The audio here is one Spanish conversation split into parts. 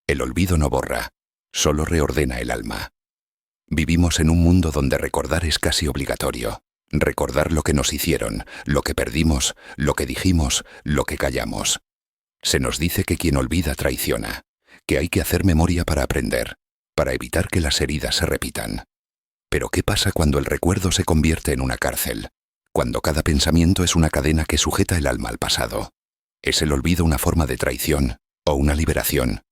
El olvido no borra, solo reordena el alma. Vivimos en un mundo donde recordar es casi obligatorio. Recordar lo que nos hicieron, lo que perdimos, lo que dijimos, lo que callamos. Se nos dice que quien olvida traiciona, que hay que hacer memoria para aprender, para evitar que las heridas se repitan. Pero ¿qué pasa cuando el recuerdo se convierte en una cárcel? Cuando cada pensamiento es una cadena que sujeta el alma al pasado. ¿Es el olvido una forma de traición o una liberación?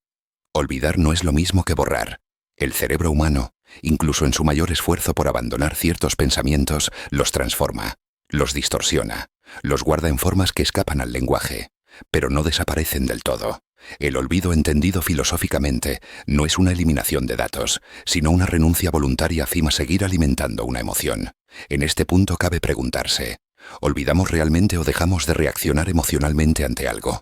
Olvidar no es lo mismo que borrar. El cerebro humano, incluso en su mayor esfuerzo por abandonar ciertos pensamientos, los transforma, los distorsiona, los guarda en formas que escapan al lenguaje, pero no desaparecen del todo. El olvido, entendido filosóficamente, no es una eliminación de datos, sino una renuncia voluntaria a seguir alimentando una emoción. En este punto cabe preguntarse, ¿olvidamos realmente o dejamos de reaccionar emocionalmente ante algo?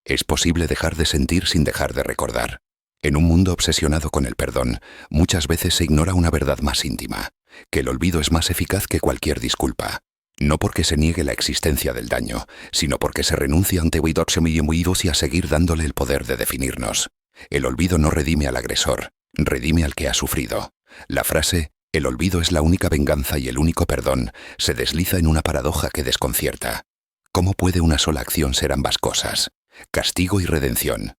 ¿Es posible dejar de sentir sin dejar de recordar? En un mundo obsesionado con el perdón, muchas veces se ignora una verdad más íntima, que el olvido es más eficaz que cualquier disculpa. No porque se niegue la existencia del daño, sino porque se renuncia ante y a seguir dándole el poder de definirnos. El olvido no redime al agresor, redime al que ha sufrido. La frase, el olvido es la única venganza y el único perdón, se desliza en una paradoja que desconcierta. ¿Cómo puede una sola acción ser ambas cosas? Castigo y redención.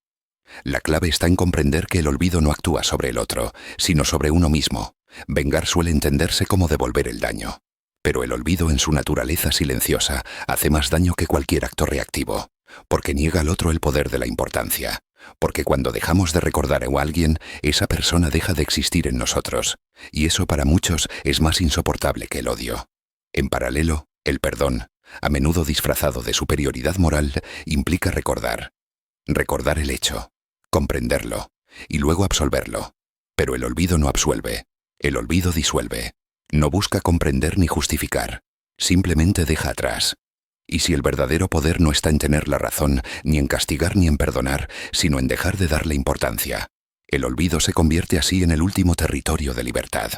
La clave está en comprender que el olvido no actúa sobre el otro, sino sobre uno mismo. Vengar suele entenderse como devolver el daño. Pero el olvido en su naturaleza silenciosa hace más daño que cualquier acto reactivo, porque niega al otro el poder de la importancia, porque cuando dejamos de recordar a alguien, esa persona deja de existir en nosotros, y eso para muchos es más insoportable que el odio. En paralelo, el perdón, a menudo disfrazado de superioridad moral, implica recordar. Recordar el hecho, comprenderlo, y luego absolverlo. Pero el olvido no absuelve, el olvido disuelve. No busca comprender ni justificar, simplemente deja atrás. Y si el verdadero poder no está en tener la razón, ni en castigar ni en perdonar, sino en dejar de darle importancia, el olvido se convierte así en el último territorio de libertad.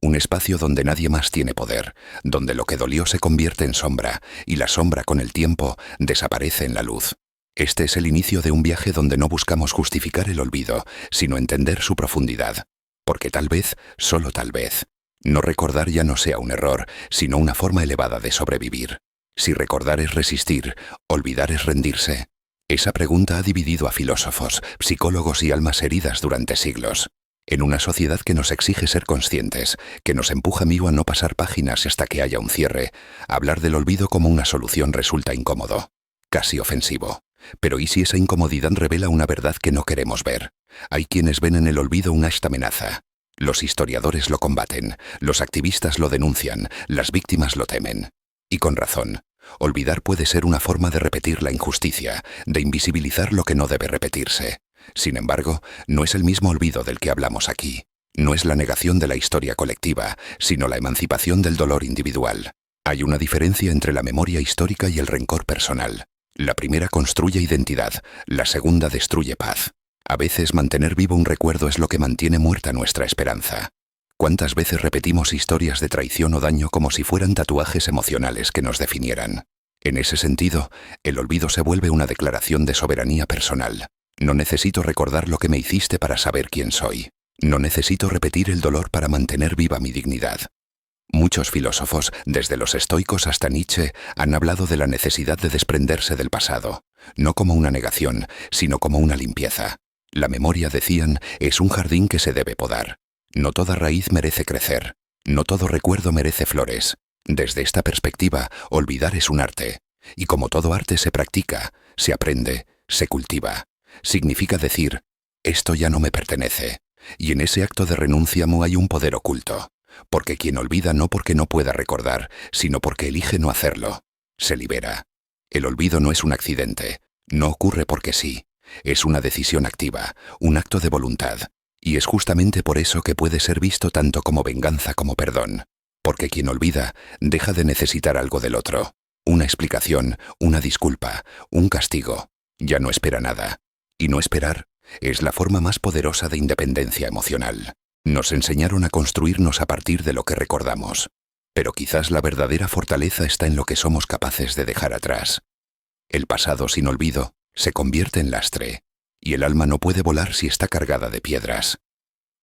Un espacio donde nadie más tiene poder, donde lo que dolió se convierte en sombra, y la sombra con el tiempo desaparece en la luz. Este es el inicio de un viaje donde no buscamos justificar el olvido, sino entender su profundidad. Porque tal vez, solo tal vez, no recordar ya no sea un error, sino una forma elevada de sobrevivir. Si recordar es resistir, olvidar es rendirse. Esa pregunta ha dividido a filósofos, psicólogos y almas heridas durante siglos. En una sociedad que nos exige ser conscientes, que nos empuja a no pasar páginas hasta que haya un cierre, hablar del olvido como una solución resulta incómodo, casi ofensivo. Pero ¿y si esa incomodidad revela una verdad que no queremos ver? Hay quienes ven en el olvido una amenaza. Los historiadores lo combaten, los activistas lo denuncian, las víctimas lo temen. Y con razón. Olvidar puede ser una forma de repetir la injusticia, de invisibilizar lo que no debe repetirse. Sin embargo, no es el mismo olvido del que hablamos aquí. No es la negación de la historia colectiva, sino la emancipación del dolor individual. Hay una diferencia entre la memoria histórica y el rencor personal. La primera construye identidad, la segunda destruye paz. A veces mantener vivo un recuerdo es lo que mantiene muerta nuestra esperanza. ¿Cuántas veces repetimos historias de traición o daño como si fueran tatuajes emocionales que nos definieran? En ese sentido, el olvido se vuelve una declaración de soberanía personal. No necesito recordar lo que me hiciste para saber quién soy. No necesito repetir el dolor para mantener viva mi dignidad. Muchos filósofos, desde los estoicos hasta Nietzsche, han hablado de la necesidad de desprenderse del pasado, no como una negación, sino como una limpieza. La memoria, decían, es un jardín que se debe podar. No toda raíz merece crecer, no todo recuerdo merece flores. Desde esta perspectiva, olvidar es un arte, y como todo arte se practica, se aprende, se cultiva. Significa decir, esto ya no me pertenece, y en ese acto de renuncia hay un poder oculto. Porque quien olvida no porque no pueda recordar, sino porque elige no hacerlo, se libera. El olvido no es un accidente, no ocurre porque sí, es una decisión activa, un acto de voluntad, y es justamente por eso que puede ser visto tanto como venganza como perdón. Porque quien olvida deja de necesitar algo del otro, una explicación, una disculpa, un castigo, ya no espera nada. Y no esperar es la forma más poderosa de independencia emocional. Nos enseñaron a construirnos a partir de lo que recordamos, pero quizás la verdadera fortaleza está en lo que somos capaces de dejar atrás. El pasado sin olvido se convierte en lastre, y el alma no puede volar si está cargada de piedras.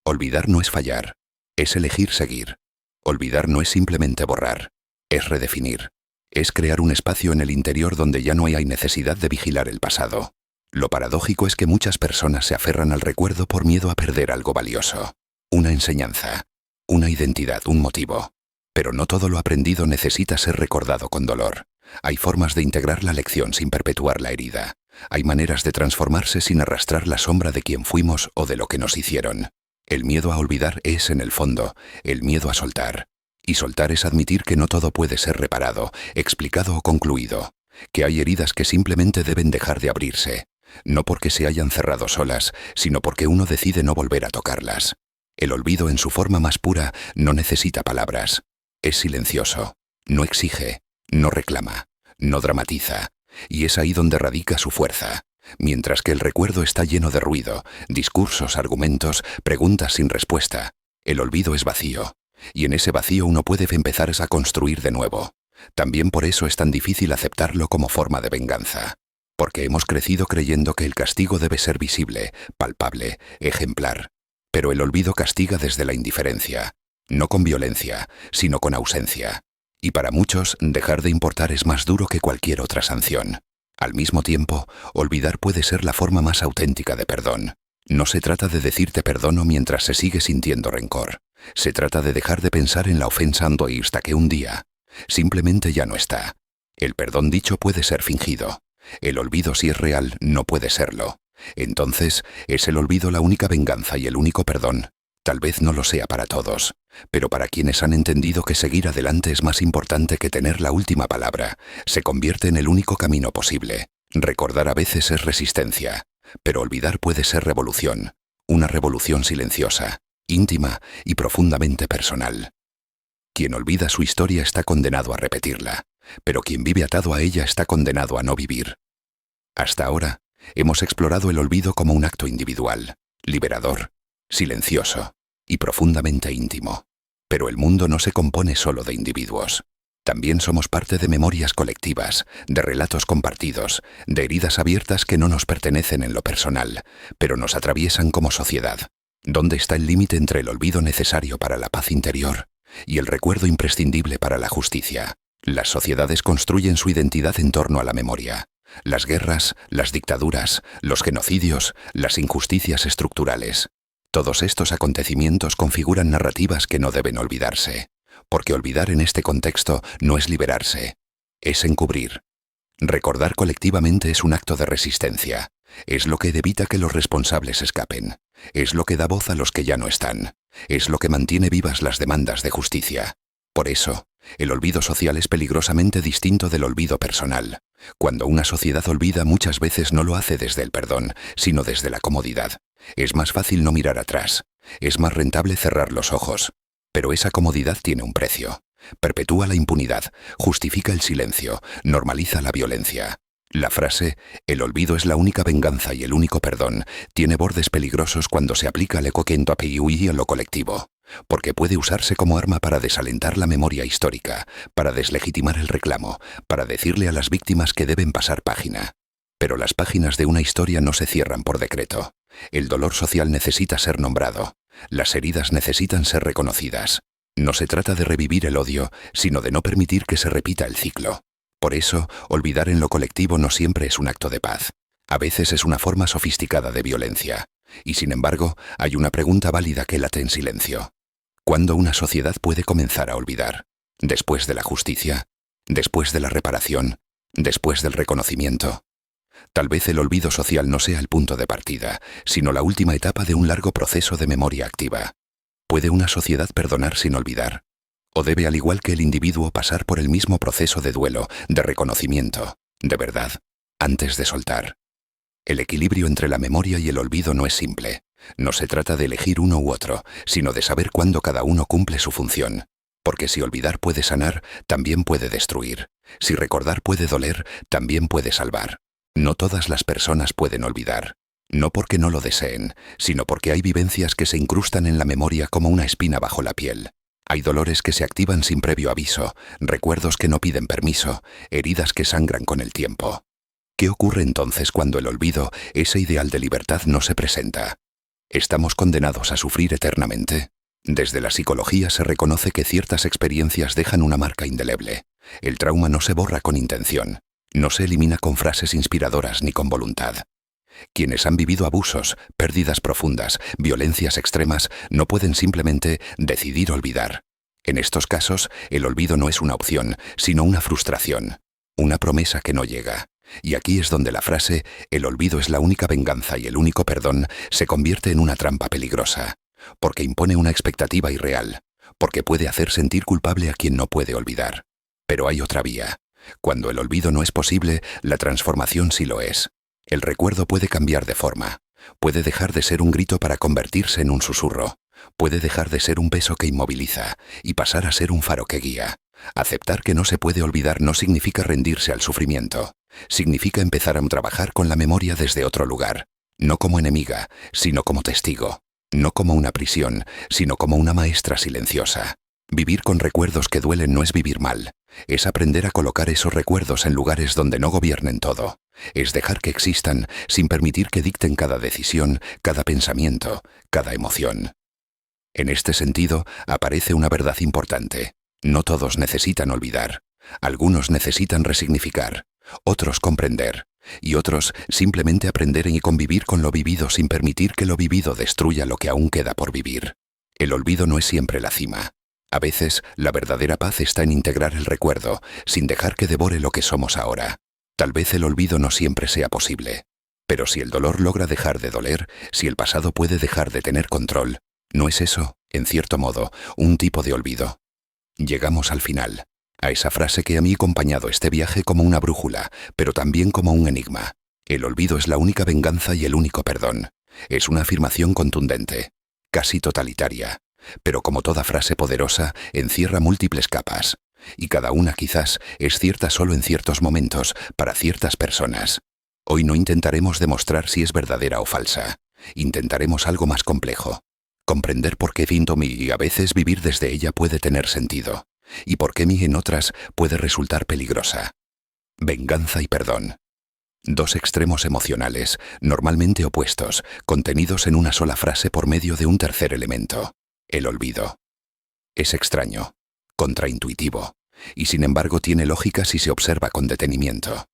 Olvidar no es fallar, es elegir seguir. Olvidar no es simplemente borrar, es redefinir. Es crear un espacio en el interior donde ya no hay necesidad de vigilar el pasado. Lo paradójico es que muchas personas se aferran al recuerdo por miedo a perder algo valioso. Una enseñanza, una identidad, un motivo. Pero no todo lo aprendido necesita ser recordado con dolor. Hay formas de integrar la lección sin perpetuar la herida. Hay maneras de transformarse sin arrastrar la sombra de quien fuimos o de lo que nos hicieron. El miedo a olvidar es, en el fondo, el miedo a soltar. Y soltar es admitir que no todo puede ser reparado, explicado o concluido. Que hay heridas que simplemente deben dejar de abrirse. No porque se hayan cerrado solas, sino porque uno decide no volver a tocarlas. El olvido en su forma más pura no necesita palabras. Es silencioso. No exige. No reclama. No dramatiza. Y es ahí donde radica su fuerza. Mientras que el recuerdo está lleno de ruido, discursos, argumentos, preguntas sin respuesta. El olvido es vacío. Y en ese vacío uno puede empezar a construir de nuevo. También por eso es tan difícil aceptarlo como forma de venganza. Porque hemos crecido creyendo que el castigo debe ser visible, palpable, ejemplar. Pero el olvido castiga desde la indiferencia. No con violencia, sino con ausencia. Y para muchos, dejar de importar es más duro que cualquier otra sanción. Al mismo tiempo, olvidar puede ser la forma más auténtica de perdón. No se trata de decirte perdono mientras se sigue sintiendo rencor. Se trata de dejar de pensar en la ofensa hasta que un día simplemente ya no está. El perdón dicho puede ser fingido. El olvido, si es real, no puede serlo. Entonces, ¿es el olvido la única venganza y el único perdón? Tal vez no lo sea para todos, pero para quienes han entendido que seguir adelante es más importante que tener la última palabra, se convierte en el único camino posible. Recordar a veces es resistencia, pero olvidar puede ser revolución. Una revolución silenciosa, íntima y profundamente personal. Quien olvida su historia está condenado a repetirla, pero quien vive atado a ella está condenado a no vivir. Hasta ahora, hemos explorado el olvido como un acto individual, liberador, silencioso y profundamente íntimo. Pero el mundo no se compone solo de individuos. También somos parte de memorias colectivas, de relatos compartidos, de heridas abiertas que no nos pertenecen en lo personal, pero nos atraviesan como sociedad. ¿Dónde está el límite entre el olvido necesario para la paz interior y el recuerdo imprescindible para la justicia? Las sociedades construyen su identidad en torno a la memoria. Las guerras, las dictaduras, los genocidios, las injusticias estructurales. Todos estos acontecimientos configuran narrativas que no deben olvidarse, porque olvidar en este contexto no es liberarse, es encubrir. Recordar colectivamente es un acto de resistencia, es lo que evita que los responsables escapen, es lo que da voz a los que ya no están, es lo que mantiene vivas las demandas de justicia. Por eso, el olvido social es peligrosamente distinto del olvido personal. Cuando una sociedad olvida, muchas veces no lo hace desde el perdón, sino desde la comodidad. Es más fácil no mirar atrás. Es más rentable cerrar los ojos. Pero esa comodidad tiene un precio. Perpetúa la impunidad, justifica el silencio, normaliza la violencia. La frase, el olvido es la única venganza y el único perdón, tiene bordes peligrosos cuando se aplica al ecoquento y a lo colectivo. Porque puede usarse como arma para desalentar la memoria histórica, para deslegitimar el reclamo, para decirle a las víctimas que deben pasar página. Pero las páginas de una historia no se cierran por decreto. El dolor social necesita ser nombrado. Las heridas necesitan ser reconocidas. No se trata de revivir el odio, sino de no permitir que se repita el ciclo. Por eso, olvidar en lo colectivo no siempre es un acto de paz. A veces es una forma sofisticada de violencia. Y sin embargo, hay una pregunta válida que late en silencio. ¿Cuándo una sociedad puede comenzar a olvidar? ¿Después de la justicia? ¿Después de la reparación? ¿Después del reconocimiento? Tal vez el olvido social no sea el punto de partida, sino la última etapa de un largo proceso de memoria activa. ¿Puede una sociedad perdonar sin olvidar? ¿O debe, al igual que el individuo, pasar por el mismo proceso de duelo, de reconocimiento, de verdad, antes de soltar? El equilibrio entre la memoria y el olvido no es simple. No se trata de elegir uno u otro, sino de saber cuándo cada uno cumple su función. Porque si olvidar puede sanar, también puede destruir. Si recordar puede doler, también puede salvar. No todas las personas pueden olvidar. No porque no lo deseen, sino porque hay vivencias que se incrustan en la memoria como una espina bajo la piel. Hay dolores que se activan sin previo aviso, recuerdos que no piden permiso, heridas que sangran con el tiempo. ¿Qué ocurre entonces cuando el olvido, ese ideal de libertad, no se presenta? ¿Estamos condenados a sufrir eternamente? Desde la psicología se reconoce que ciertas experiencias dejan una marca indeleble. El trauma no se borra con intención, no se elimina con frases inspiradoras ni con voluntad. Quienes han vivido abusos, pérdidas profundas, violencias extremas, no pueden simplemente decidir olvidar. En estos casos, el olvido no es una opción, sino una frustración, una promesa que no llega. Y aquí es donde la frase «el olvido es la única venganza y el único perdón» se convierte en una trampa peligrosa, porque impone una expectativa irreal, porque puede hacer sentir culpable a quien no puede olvidar. Pero hay otra vía. Cuando el olvido no es posible, la transformación sí lo es. El recuerdo puede cambiar de forma, puede dejar de ser un grito para convertirse en un susurro, puede dejar de ser un peso que inmoviliza y pasar a ser un faro que guía. Aceptar que no se puede olvidar no significa rendirse al sufrimiento, significa empezar a trabajar con la memoria desde otro lugar, no como enemiga, sino como testigo, no como una prisión, sino como una maestra silenciosa. Vivir con recuerdos que duelen no es vivir mal, es aprender a colocar esos recuerdos en lugares donde no gobiernen todo, es dejar que existan sin permitir que dicten cada decisión, cada pensamiento, cada emoción. En este sentido, aparece una verdad importante. No todos necesitan olvidar. Algunos necesitan resignificar, otros comprender, y otros simplemente aprender y convivir con lo vivido sin permitir que lo vivido destruya lo que aún queda por vivir. El olvido no es siempre la cima. A veces, la verdadera paz está en integrar el recuerdo, sin dejar que devore lo que somos ahora. Tal vez el olvido no siempre sea posible. Pero si el dolor logra dejar de doler, si el pasado puede dejar de tener control, ¿no es eso, en cierto modo, un tipo de olvido? Llegamos al final, a esa frase que a mí ha acompañado este viaje como una brújula, pero también como un enigma. El olvido es la única venganza y el único perdón. Es una afirmación contundente, casi totalitaria, pero como toda frase poderosa, encierra múltiples capas, y cada una quizás es cierta solo en ciertos momentos, para ciertas personas. Hoy no intentaremos demostrar si es verdadera o falsa, intentaremos algo más complejo. Comprender por qué Fintomi y a veces vivir desde ella puede tener sentido, y por qué Mi en otras puede resultar peligrosa. Venganza y perdón. Dos extremos emocionales, normalmente opuestos, contenidos en una sola frase por medio de un tercer elemento, el olvido. Es extraño, contraintuitivo, y sin embargo tiene lógica si se observa con detenimiento.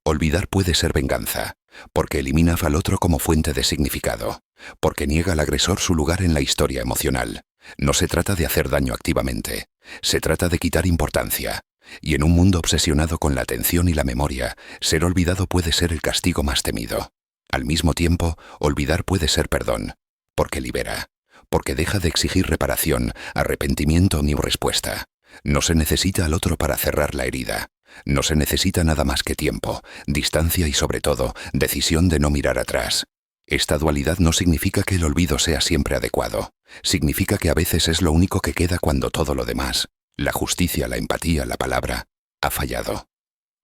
Olvidar puede ser venganza, porque elimina al otro como fuente de significado, porque niega al agresor su lugar en la historia emocional. No se trata de hacer daño activamente, se trata de quitar importancia. Y en un mundo obsesionado con la atención y la memoria, ser olvidado puede ser el castigo más temido. Al mismo tiempo, olvidar puede ser perdón, porque libera, porque deja de exigir reparación, arrepentimiento ni respuesta. No se necesita al otro para cerrar la herida. No se necesita nada más que tiempo, distancia y sobre todo, decisión de no mirar atrás. Esta dualidad no significa que el olvido sea siempre adecuado. Significa que a veces es lo único que queda cuando todo lo demás, la justicia, la empatía, la palabra, ha fallado.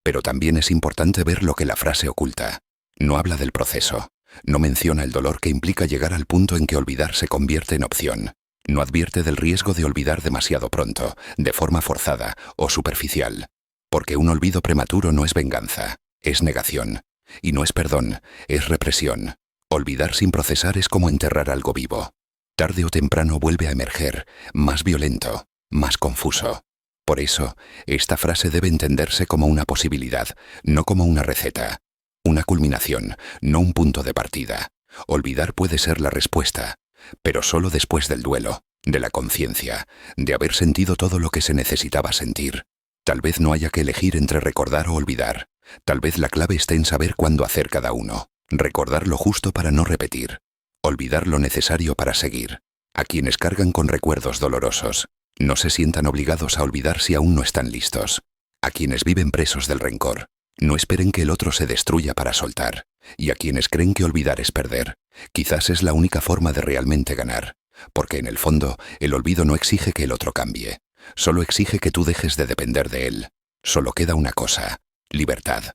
Pero también es importante ver lo que la frase oculta. No habla del proceso. No menciona el dolor que implica llegar al punto en que olvidar se convierte en opción. No advierte del riesgo de olvidar demasiado pronto, de forma forzada o superficial. Porque un olvido prematuro no es venganza, es negación. Y no es perdón, es represión. Olvidar sin procesar es como enterrar algo vivo. Tarde o temprano vuelve a emerger, más violento, más confuso. Por eso, esta frase debe entenderse como una posibilidad, no como una receta. Una culminación, no un punto de partida. Olvidar puede ser la respuesta, pero solo después del duelo, de la conciencia, de haber sentido todo lo que se necesitaba sentir. Tal vez no haya que elegir entre recordar o olvidar. Tal vez la clave esté en saber cuándo hacer cada uno. Recordar lo justo para no repetir. Olvidar lo necesario para seguir. A quienes cargan con recuerdos dolorosos, no se sientan obligados a olvidar si aún no están listos. A quienes viven presos del rencor, no esperen que el otro se destruya para soltar. Y a quienes creen que olvidar es perder, quizás es la única forma de realmente ganar. Porque en el fondo, el olvido no exige que el otro cambie. Solo exige que tú dejes de depender de él. Solo queda una cosa: libertad.